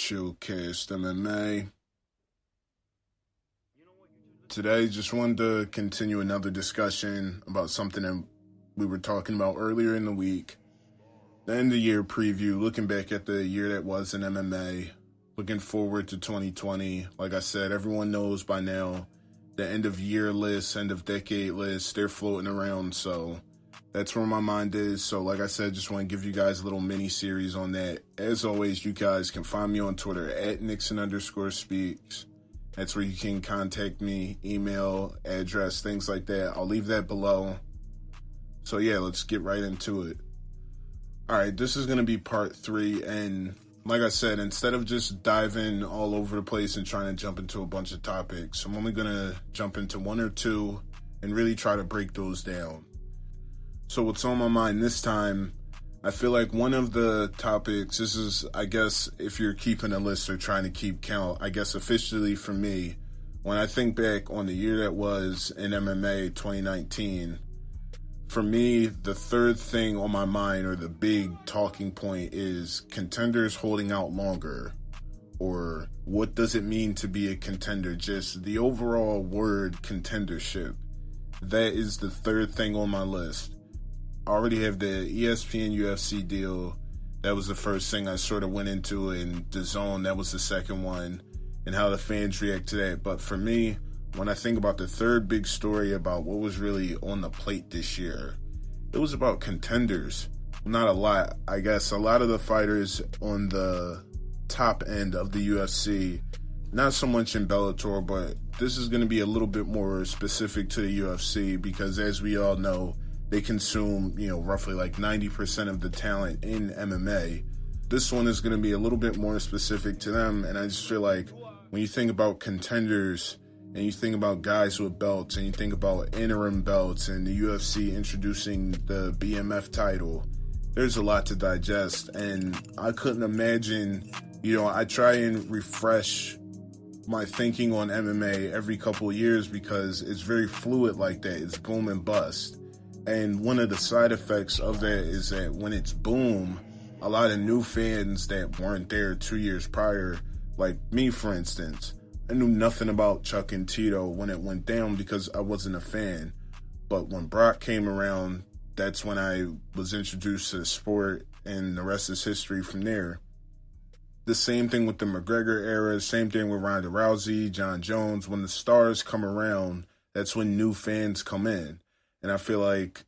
Chillcast MMA. Today, just wanted to continue another discussion about something that we were talking about earlier in the week. The end of year preview, looking back at the year that was in MMA, looking forward to 2020. Like I said, everyone knows by now the end of year lists, end of decade lists, they're floating around, so that's where my mind is. So like I said, just want to give you guys a little mini series on that. As always, you guys can find me on Twitter at Nixon_speaks. That's where you can contact me, email, address, things like that. I'll leave that below. So yeah, let's get right into it. All right, this is going to be part 3. And like I said, instead of just diving all over the place and trying to jump into a bunch of topics, I'm only going to jump into 1 or 2 and really try to break those down. So what's on my mind this time, I feel like one of the topics, this is, I guess, if you're keeping a list or trying to keep count, I guess officially for me, when I think back on the year that was in MMA 2019, for me, the third thing on my mind, or the big talking point, is contenders holding out longer. Or what does it mean to be a contender? Just the overall word contendership. That is the third thing on my list. I already have the ESPN UFC deal. That was the first thing I sort of went into, and DAZN, that was the second one, and how the fans react to that. But for me, when I think about the third big story about what was really on the plate this year, it was about contenders. Not a lot, I guess. A lot of the fighters on the top end of the UFC, not so much in Bellator, but this is going to be a little bit more specific to the UFC because, as we all know, they consume, roughly like 90% of the talent in MMA. This one is going to be a little bit more specific to them, and I just feel like when you think about contenders and you think about guys with belts and you think about interim belts and the UFC introducing the BMF title, there's a lot to digest, and I couldn't imagine, I try and refresh my thinking on MMA every couple of years because it's very fluid like that. It's boom and bust. And one of the side effects of that is that when it's boom, a lot of new fans that weren't there 2 years prior, like me, for instance, I knew nothing about Chuck and Tito when it went down because I wasn't a fan. But when Brock came around, that's when I was introduced to the sport, and the rest is history from there. The same thing with the McGregor era, same thing with Ronda Rousey, John Jones. When the stars come around, that's when new fans come in. And I feel like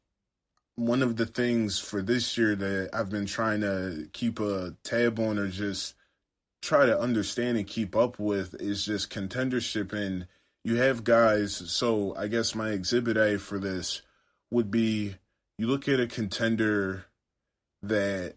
one of the things for this year that I've been trying to keep a tab on, or just try to understand and keep up with, is just contendership. And you have guys, so I guess my exhibit A for this would be, you look at a contender that,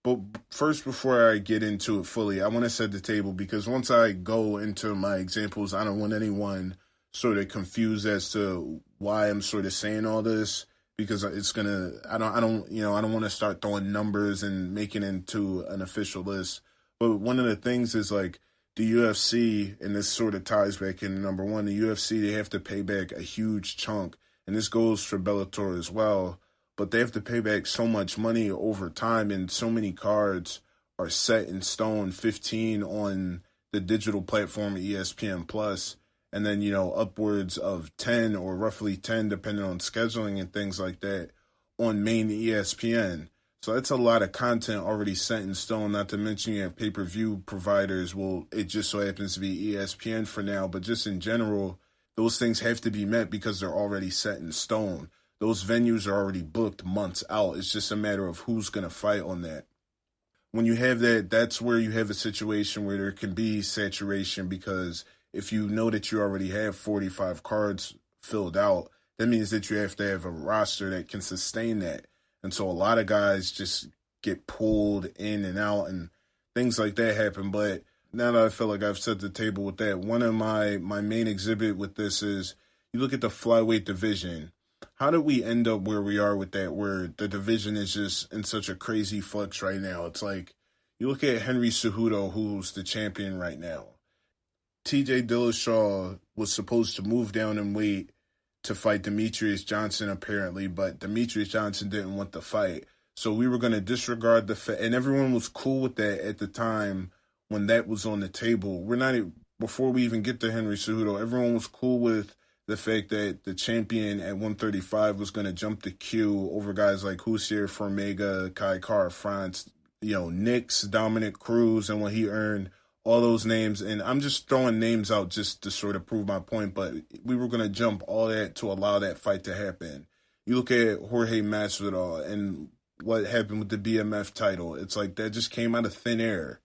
but first, before I get into it fully, I want to set the table, because once I go into my examples, I don't want anyone sort of confused as to why I'm sort of saying all this, because it's gonna, I don't want to start throwing numbers and making it into an official list. But one of the things is, like, the UFC, and this sort of ties back in, number one, the UFC, they have to pay back a huge chunk, and this goes for Bellator as well, but they have to pay back so much money over time, and so many cards are set in stone, 15 on the digital platform ESPN Plus, and then, upwards of 10 or roughly 10, depending on scheduling and things like that, on main ESPN. So that's a lot of content already set in stone, not to mention you have pay-per-view providers. Well, it just so happens to be ESPN for now, but just in general, those things have to be met because they're already set in stone. Those venues are already booked months out. It's just a matter of who's going to fight on that. When you have that, that's where you have a situation where there can be saturation, because if you know that you already have 45 cards filled out, that means that you have to have a roster that can sustain that. And so a lot of guys just get pulled in and out, and things like that happen. But now that I feel like I've set the table with that, one of my main exhibit with this is, you look at the flyweight division. How did we end up where we are with that, where the division is just in such a crazy flux right now? It's like, you look at Henry Cejudo, who's the champion right now. TJ Dillashaw was supposed to move down in weight to fight Demetrius Johnson, apparently, but Demetrius Johnson didn't want the fight. So we were going to disregard the fact, and everyone was cool with that at the time when that was on the table. Before we even get to Henry Cejudo, everyone was cool with the fact that the champion at 135 was going to jump the queue over guys like Hussier, Formega, Kai Kara-France, Nix, Dominic Cruz, and when he earned all those names. And I'm just throwing names out just to sort of prove my point, but we were going to jump all that to allow that fight to happen. You look at Jorge Masvidal and what happened with the BMF title. It's like that just came out of thin air.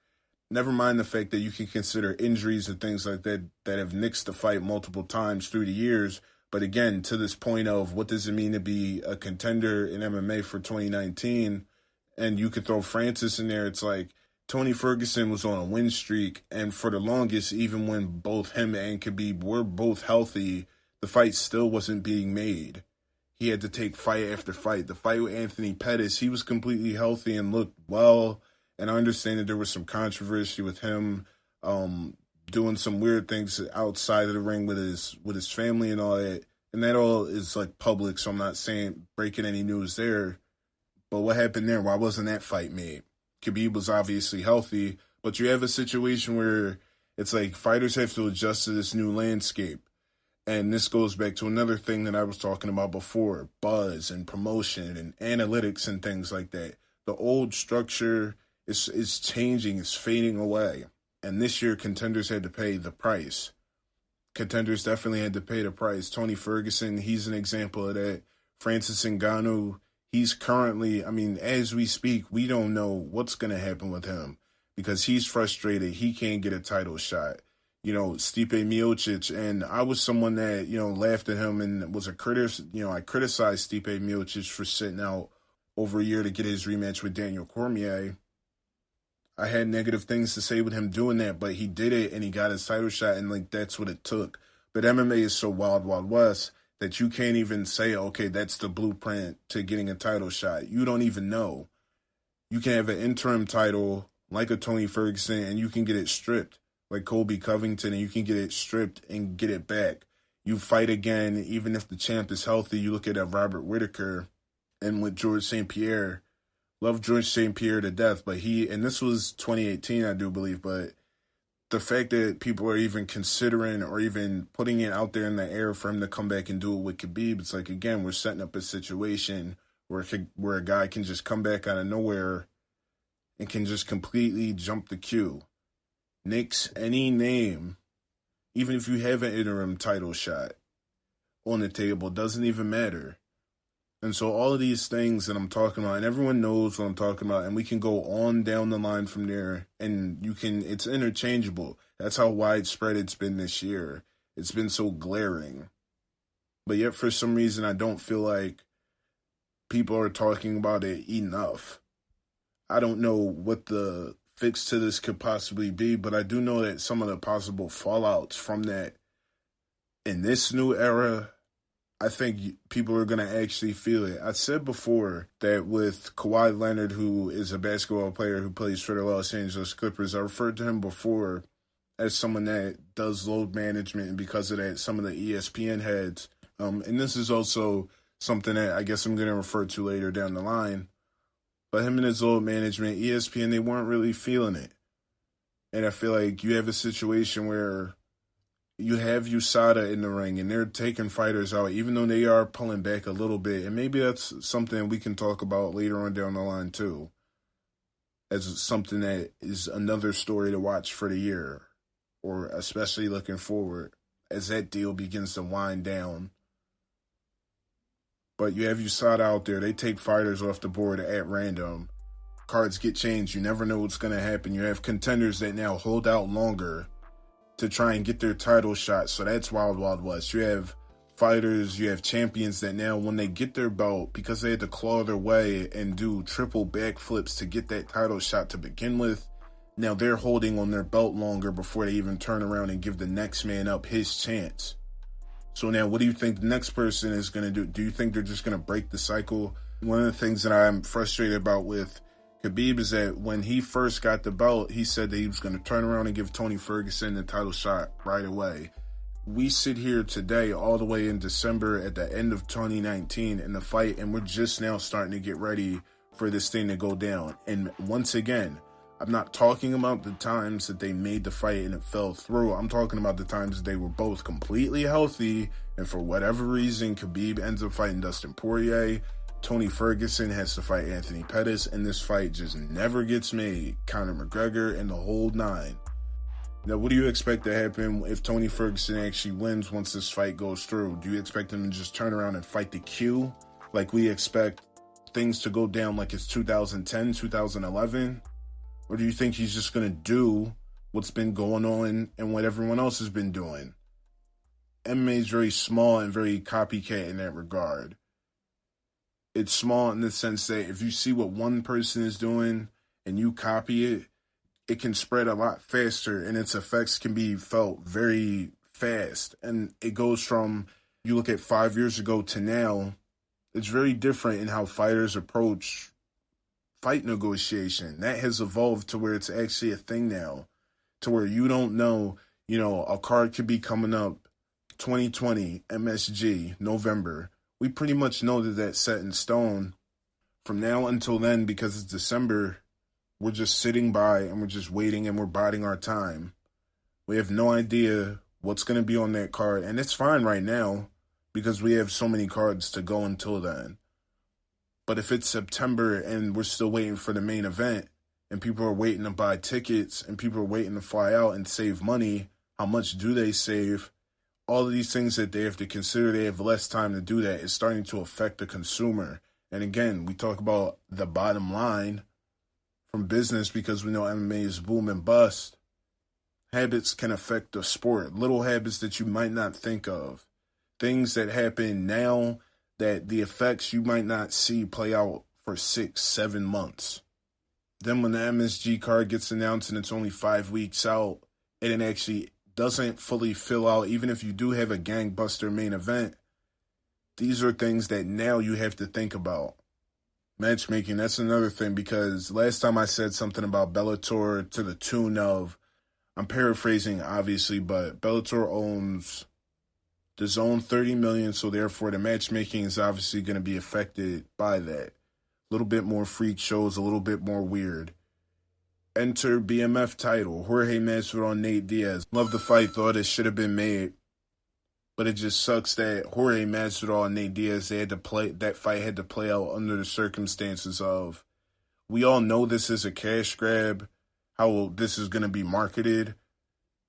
Never mind the fact that you can consider injuries and things like that that have nixed the fight multiple times through the years. But again, to this point of what does it mean to be a contender in MMA for 2019? And you could throw Francis in there. It's like Tony Ferguson was on a win streak. And for the longest, even when both him and Khabib were both healthy, the fight still wasn't being made. He had to take fight after fight. The fight with Anthony Pettis, he was completely healthy and looked well. And I understand that there was some controversy with him doing some weird things outside of the ring with his family and all that. And that all is like public, so I'm not saying breaking any news there. But what happened there? Why wasn't that fight made? Khabib was obviously healthy, but you have a situation where it's like fighters have to adjust to this new landscape. And this goes back to another thing that I was talking about before, buzz and promotion and analytics and things like that. The old structure is changing, it's fading away. And this year, contenders had to pay the price. Contenders definitely had to pay the price. Tony Ferguson, he's an example of that. Francis Ngannou, he's currently, as we speak, we don't know what's going to happen with him because he's frustrated. He can't get a title shot. Stipe Miocic, and I was someone that, laughed at him and was a critic. I criticized Stipe Miocic for sitting out over a year to get his rematch with Daniel Cormier. I had negative things to say with him doing that, but he did it and he got his title shot, and that's what it took. But MMA is so wild, wild west that you can't even say, okay, that's the blueprint to getting a title shot. You don't even know. You can have an interim title like a Tony Ferguson and you can get it stripped, like Colby Covington, and you can get it stripped and get it back. You fight again, even if the champ is healthy. You look at Robert Whittaker and with George St. Pierre. Love George St. Pierre to death, but and this was 2018, I do believe, but the fact that people are even considering or even putting it out there in the air for him to come back and do it with Khabib, it's like, again, we're setting up a situation where a guy can just come back out of nowhere and can just completely jump the queue. Nix any name, even if you have an interim title shot on the table, doesn't even matter. And so all of these things that I'm talking about, and everyone knows what I'm talking about, and we can go on down the line from there, and it's interchangeable. That's how widespread it's been this year. It's been so glaring. But yet for some reason, I don't feel like people are talking about it enough. I don't know what the fix to this could possibly be, but I do know that some of the possible fallouts from that in this new era, I think people are going to actually feel it. I said before that with Kawhi Leonard, who is a basketball player who plays for the Los Angeles Clippers, I referred to him before as someone that does load management, and because of that, some of the ESPN heads. And this is also something that I guess I'm going to refer to later down the line. But him and his load management, ESPN, they weren't really feeling it. And I feel like you have a situation where you have USADA in the ring, and they're taking fighters out, even though they are pulling back a little bit. And maybe that's something we can talk about later on down the line, too, as something that is another story to watch for the year, or especially looking forward as that deal begins to wind down. But you have USADA out there. They take fighters off the board at random. Cards get changed. You never know what's going to happen. You have contenders that now hold out longer to try and get their title shot. So that's wild, wild west. You have fighters, you have champions that now when they get their belt, because they had to claw their way and do triple backflips to get that title shot to begin with, now they're holding on their belt longer before they even turn around and give the next man up his chance. So now what do you think the next person is going to do? Do you think they're just going to break the cycle? One of the things that I'm frustrated about with Khabib is that when he first got the belt, he said that he was going to turn around and give Tony Ferguson the title shot right away. We sit here today all the way in December at the end of 2019 in the fight, and we're just now starting to get ready for this thing to go down. And once again, I'm not talking about the times that they made the fight and it fell through. I'm talking about the times that they were both completely healthy, and for whatever reason, Khabib ends up fighting Dustin Poirier. Tony Ferguson has to fight Anthony Pettis, and this fight just never gets made. Conor McGregor and the whole nine. Now, what do you expect to happen if Tony Ferguson actually wins once this fight goes through? Do you expect him to just turn around and fight the Q like we expect things to go down like it's 2010, 2011? Or do you think he's just going to do what's been going on and what everyone else has been doing? MMA is very small and very copycat in that regard. It's small in the sense that if you see what one person is doing and you copy it, it can spread a lot faster and its effects can be felt very fast. And it goes from, you look at 5 years ago to now, it's very different in how fighters approach fight negotiation. That has evolved to where it's actually a thing now, to where you don't know, a card could be coming up 2020 MSG November. We pretty much know that that's set in stone. From now until then, because it's December, we're just sitting by and we're just waiting and we're biding our time. We have no idea what's going to be on that card, and it's fine right now because we have so many cards to go until then. But if it's September and we're still waiting for the main event and people are waiting to buy tickets and people are waiting to fly out and save money, how much do they save? All of these things that they have to consider, they have less time to do that. It's starting to affect the consumer. And again, we talk about the bottom line from business because we know MMA is boom and bust. Habits can affect the sport. Little habits that you might not think of. Things that happen now that the effects you might not see play out for 6, 7 months. Then when the MSG card gets announced and it's only 5 weeks out and it actually doesn't fully fill out, even if you do have a gangbuster main event, these are things that now you have to think about. Matchmaking, that's another thing, because last time I said something about Bellator to the tune of, I'm paraphrasing obviously, but Bellator owns the zone 30 million, so therefore the matchmaking is obviously going to be affected by that. A little bit more freak shows, a little bit more weird. Enter BMF title, Jorge Masvidal, Nate Diaz. Love the fight, thought it should have been made, but it just sucks that Jorge Masvidal and Nate Diaz, that fight had to play out under the circumstances of, we all know this is a cash grab, how this is going to be marketed,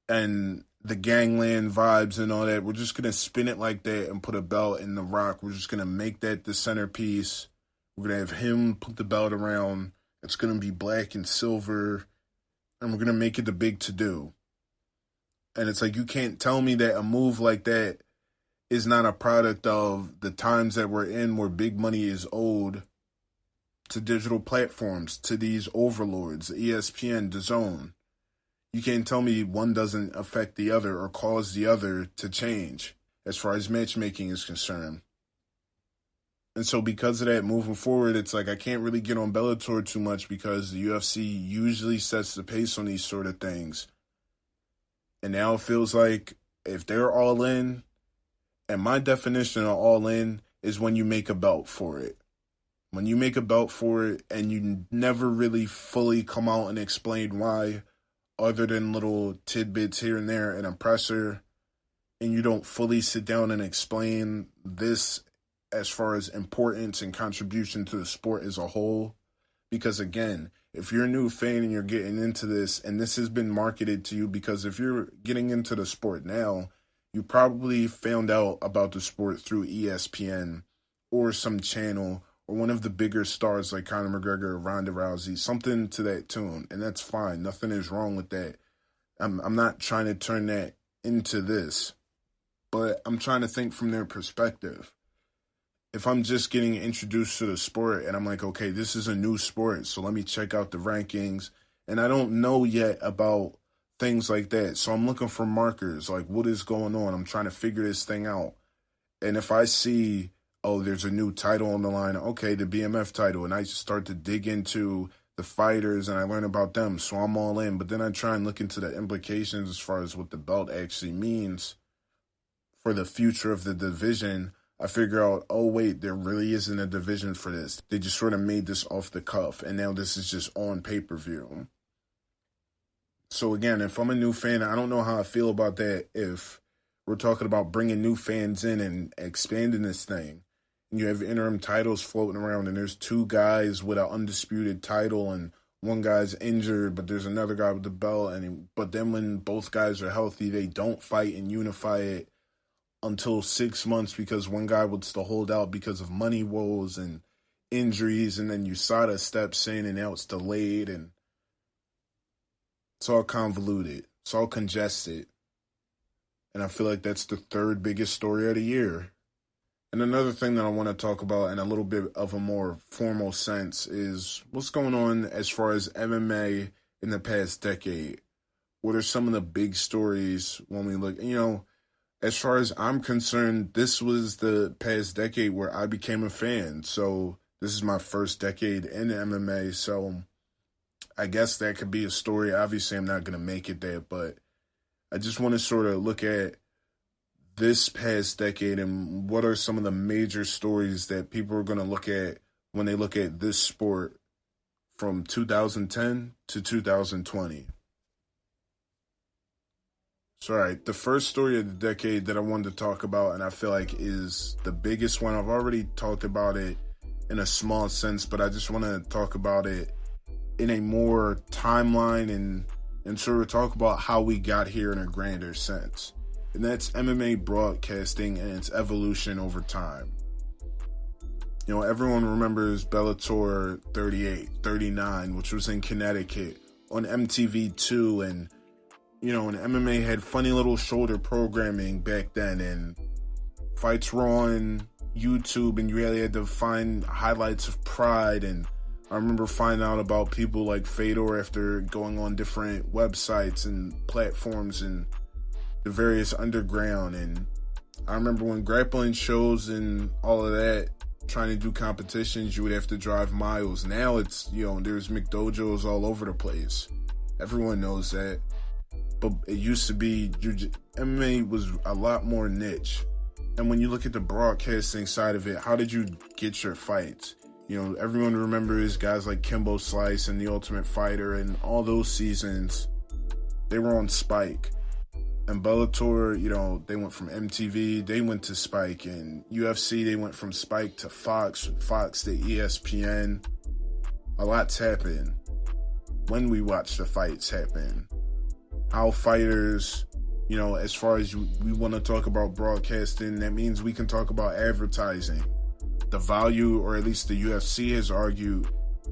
and the gangland vibes and all that. We're just going to spin it like that and put a belt in The Rock. We're just going to make that the centerpiece. We're going to have him put the belt around. It's going to be black and silver, and we're going to make it the big to-do. And it's like, you can't tell me that a move like that is not a product of the times that we're in where big money is owed to digital platforms, to these overlords, ESPN, DAZN. You can't tell me one doesn't affect the other or cause the other to change as far as matchmaking is concerned. And so because of that, moving forward, it's like I can't really get on Bellator too much because the UFC usually sets the pace on these sort of things. And now it feels like if they're all in, and my definition of all in is when you make a belt for it. When you make a belt for it and you never really fully come out and explain why, other than little tidbits here and there and a presser, and you don't fully sit down and explain this as far as importance and contribution to the sport as a whole. Because again, if you're a new fan and you're getting into this, and this has been marketed to you, because if you're getting into the sport now, you probably found out about the sport through ESPN or some channel or one of the bigger stars like Conor McGregor or Ronda Rousey, something to that tune, and that's fine. Nothing is wrong with that. I'm not trying to turn that into this, but I'm trying to think from their perspective. If I'm just getting introduced to the sport and I'm like, okay, this is a new sport, so let me check out the rankings, and I don't know yet about things like that, so I'm looking for markers, like what is going on? I'm trying to figure this thing out. And if I see, oh, there's a new title on the line, okay, the BMF title, and I start to dig into the fighters and I learn about them, so I'm all in. But then I try and look into the implications as far as what the belt actually means for the future of the division. I figure out, oh, wait, there really isn't a division for this. They just sort of made this off the cuff, and now this is just on pay-per-view. So again, if I'm a new fan, I don't know how I feel about that if we're talking about bringing new fans in and expanding this thing. And you have interim titles floating around, and there's two guys with an undisputed title, and one guy's injured, but there's another guy with the belt. But then when both guys are healthy, they don't fight and unify it until 6 months because one guy wants to hold out because of money woes and injuries, and then USADA steps in, and now it's delayed, and it's all convoluted. It's all congested. And I feel like that's the third biggest story of the year. And another thing that I want to talk about in a little bit of a more formal sense is what's going on as far as MMA in the past decade. What are some of the big stories when we look, as far as I'm concerned, this was the past decade where I became a fan. So this is my first decade in MMA. So I guess that could be a story. Obviously, I'm not going to make it there, but I just want to sort of look at this past decade and what are some of the major stories that people are going to look at when they look at this sport from 2010 to 2020. So, all right, the first story of the decade that I wanted to talk about, and I feel like is the biggest one. I've already talked about it in a small sense, but I just want to talk about it in a more timeline and sort of talk about how we got here in a grander sense. And that's MMA broadcasting and its evolution over time. Everyone remembers Bellator 38, 39, which was in Connecticut on MTV2, and and MMA had funny little shoulder programming back then, and fights were on YouTube, and you really had to find highlights of Pride. And I remember finding out about people like Fedor after going on different websites and platforms and the various underground. And I remember when grappling shows and all of that, trying to do competitions, you would have to drive miles. Now it's, there's McDojos all over the place. Everyone knows that. But it used to be, MMA was a lot more niche. And when you look at the broadcasting side of it, how did you get your fights? Everyone remembers guys like Kimbo Slice and The Ultimate Fighter, and all those seasons, they were on Spike. And Bellator, they went from MTV, they went to Spike, and UFC, they went from Spike to Fox, Fox to ESPN. A lot's happened when we watch the fights happen. How fighters, as far as we want to talk about broadcasting, that means we can talk about advertising. The value, or at least the UFC has argued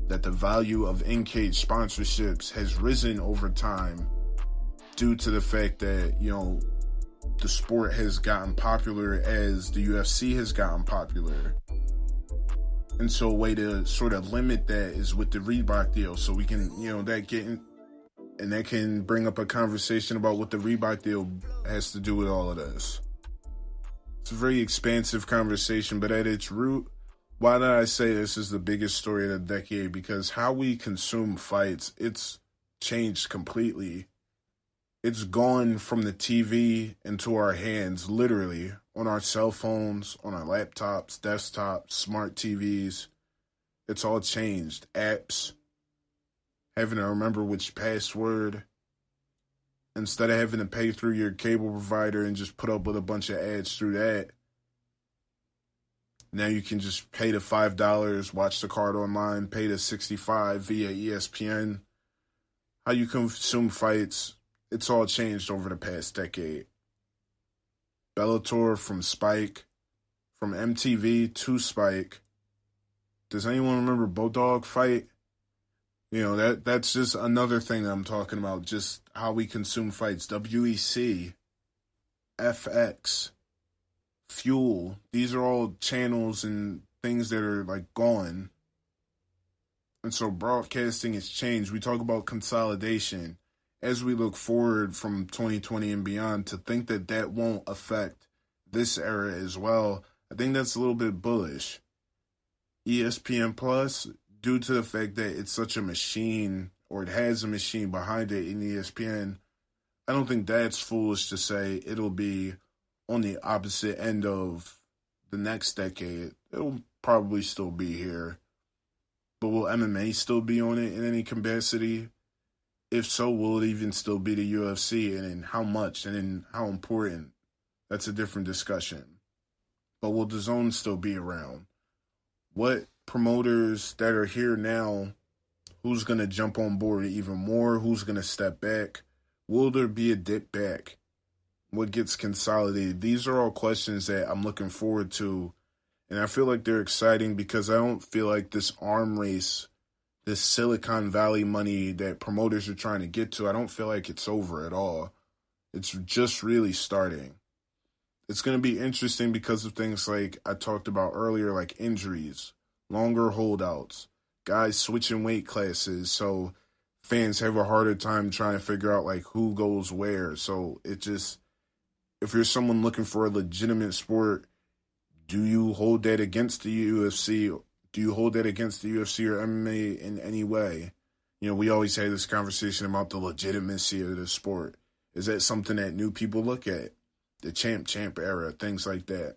that the value of in-cage sponsorships has risen over time due to the fact that, the sport has gotten popular as the UFC has gotten popular. And so a way to sort of limit that is with the Reebok deal. So we can, and that can bring up a conversation about what the Reebok deal has to do with all of this. It's a very expansive conversation, but at its root, why did I say this is the biggest story of the decade? Because how we consume fights, it's changed completely. It's gone from the TV into our hands, literally, on our cell phones, on our laptops, desktops, smart TVs. It's all changed. Apps, having to remember which password, instead of having to pay through your cable provider and just put up with a bunch of ads through that. Now you can just pay the $5, watch the card online, pay the $65 via ESPN. How you consume fights, it's all changed over the past decade. Bellator from Spike, from MTV to Spike. Does anyone remember Bodog fight? That's just another thing that I'm talking about, just how we consume fights. WEC, FX, Fuel, these are all channels and things that are like gone. And so broadcasting has changed. We talk about consolidation as we look forward from 2020 and beyond. To think that that won't affect this era as well, I think that's a little bit bullish. ESPN Plus, due to the fact that it's such a machine, or it has a machine behind it in ESPN, I don't think that's foolish to say it'll be on the opposite end of the next decade. It'll probably still be here. But will MMA still be on it in any capacity? If so, will it even still be the UFC, and in how much, and in how important? That's a different discussion. But will the zone still be around? What promoters that are here now, who's going to jump on board even more? Who's going to step back? Will there be a dip back? What gets consolidated? These are all questions that I'm looking forward to. And I feel like they're exciting because I don't feel like this arm race, this Silicon Valley money that promoters are trying to get to, I don't feel like it's over at all. It's just really starting. It's going to be interesting because of things like I talked about earlier, like injuries, longer holdouts, guys switching weight classes. So fans have a harder time trying to figure out like who goes where. So it just, if you're someone looking for a legitimate sport, do you hold that against the UFC? Do you hold that against the UFC or MMA in any way? You know, we always had this conversation about the legitimacy of the sport. Is that something that new people look at? The champ era, things like that.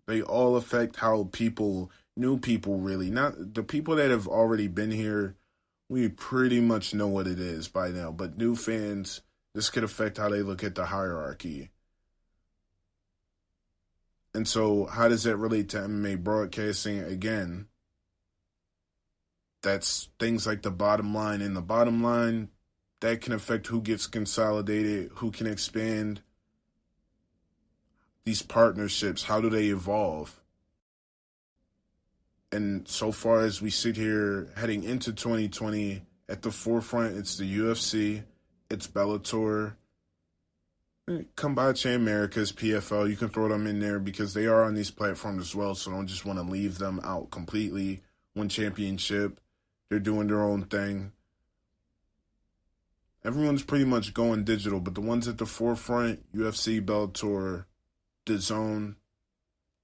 They all affect how people, new people really, not the people that have already been here, we pretty much know what it is by now. But new fans, this could affect how they look at the hierarchy. And so how does that relate to MMA broadcasting? Again, that's things like the bottom line. And the bottom line, that can affect who gets consolidated, who can expand. These partnerships, how do they evolve? And so far as we sit here heading into 2020, at the forefront, it's the UFC, it's Bellator, Combate Americas, PFL. You can throw them in there because they are on these platforms as well, so don't just want to leave them out completely. One Championship, they're doing their own thing. Everyone's pretty much going digital, but the ones at the forefront, UFC, Bellator, DAZN,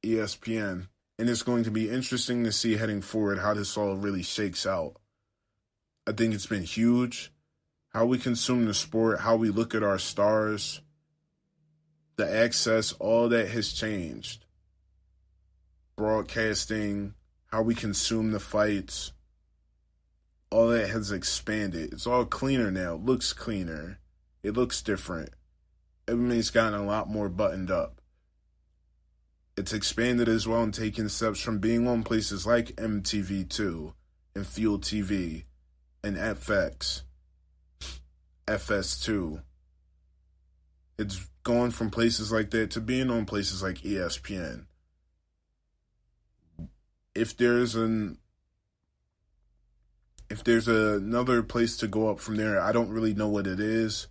ESPN. And it's going to be interesting to see heading forward how this all really shakes out. I think it's been huge. How we consume the sport, how we look at our stars, the access, all that has changed. Broadcasting, how we consume the fights, all that has expanded. It's all cleaner now. It looks cleaner. It looks different. Everybody's gotten a lot more buttoned up. It's expanded as well and taken steps from being on places like MTV2 and Fuel TV and FX, FS2. It's gone from places like that to being on places like ESPN. If there's another place to go up from there, I don't really know what it is.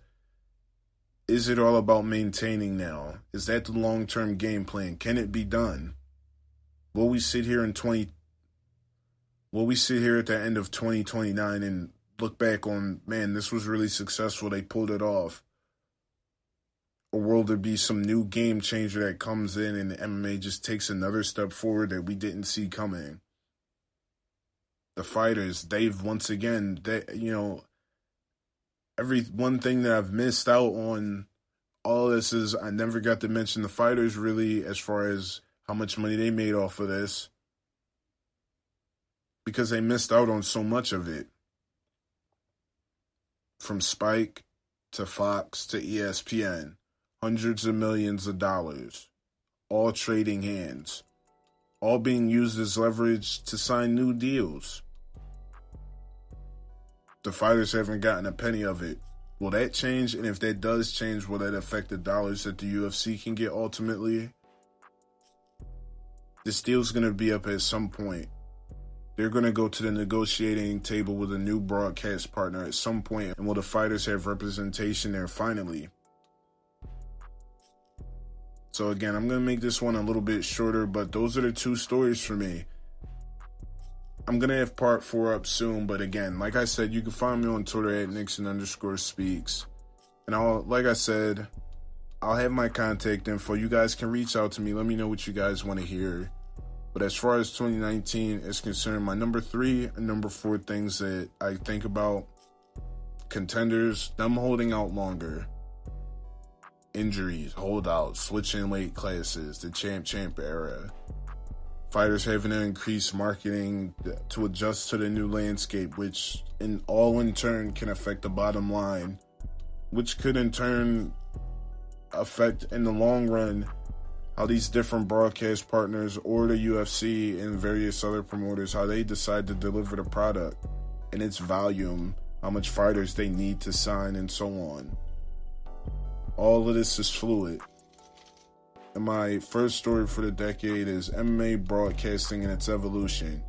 Is it all about maintaining now? Is that the long-term game plan? Can it be done? Will we sit here at the end of 2029 and look back on, man, this was really successful, they pulled it off? Or will there be some new game changer that comes in and MMA just takes another step forward that we didn't see coming? The fighters, they've once again, every one thing that I've missed out on all this is I never got to mention the fighters really as far as how much money they made off of this because they missed out on so much of it. From Spike to Fox to ESPN, hundreds of millions of dollars, all trading hands, all being used as leverage to sign new deals. The fighters haven't gotten a penny of it. Will that change? And if that does change, will that affect the dollars that the UFC can get ultimately? This deal's going to be up at some point. They're going to go to the negotiating table with a new broadcast partner at some point. And will the fighters have representation there finally? So again, I'm going to make this one a little bit shorter, but those are the two stories for me. I'm going to have part 4 up soon, but again, like I said, you can find me on Twitter at Nixon_speaks. And I'll have my contact info. You guys can reach out to me. Let me know what you guys want to hear. But as far as 2019 is concerned, my number 3 and number 4 things that I think about: contenders, them holding out longer. Injuries, holdouts, switching weight classes, the champ era. fighters having to increase marketing to adjust to the new landscape, which in turn can affect the bottom line, which could in turn affect in the long run how these different broadcast partners or the UFC and various other promoters, how they decide to deliver the product and its volume, how much fighters they need to sign, and so on. All of this is fluid. And my first story for the decade is MMA broadcasting and its evolution.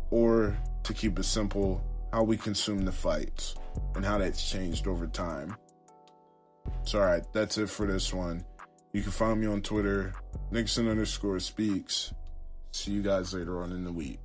Or, to keep it simple, how we consume the fights and how that's changed over time. So alright, that's it for this one. You can find me on Twitter, Nixon_speaks. See you guys later on in the week.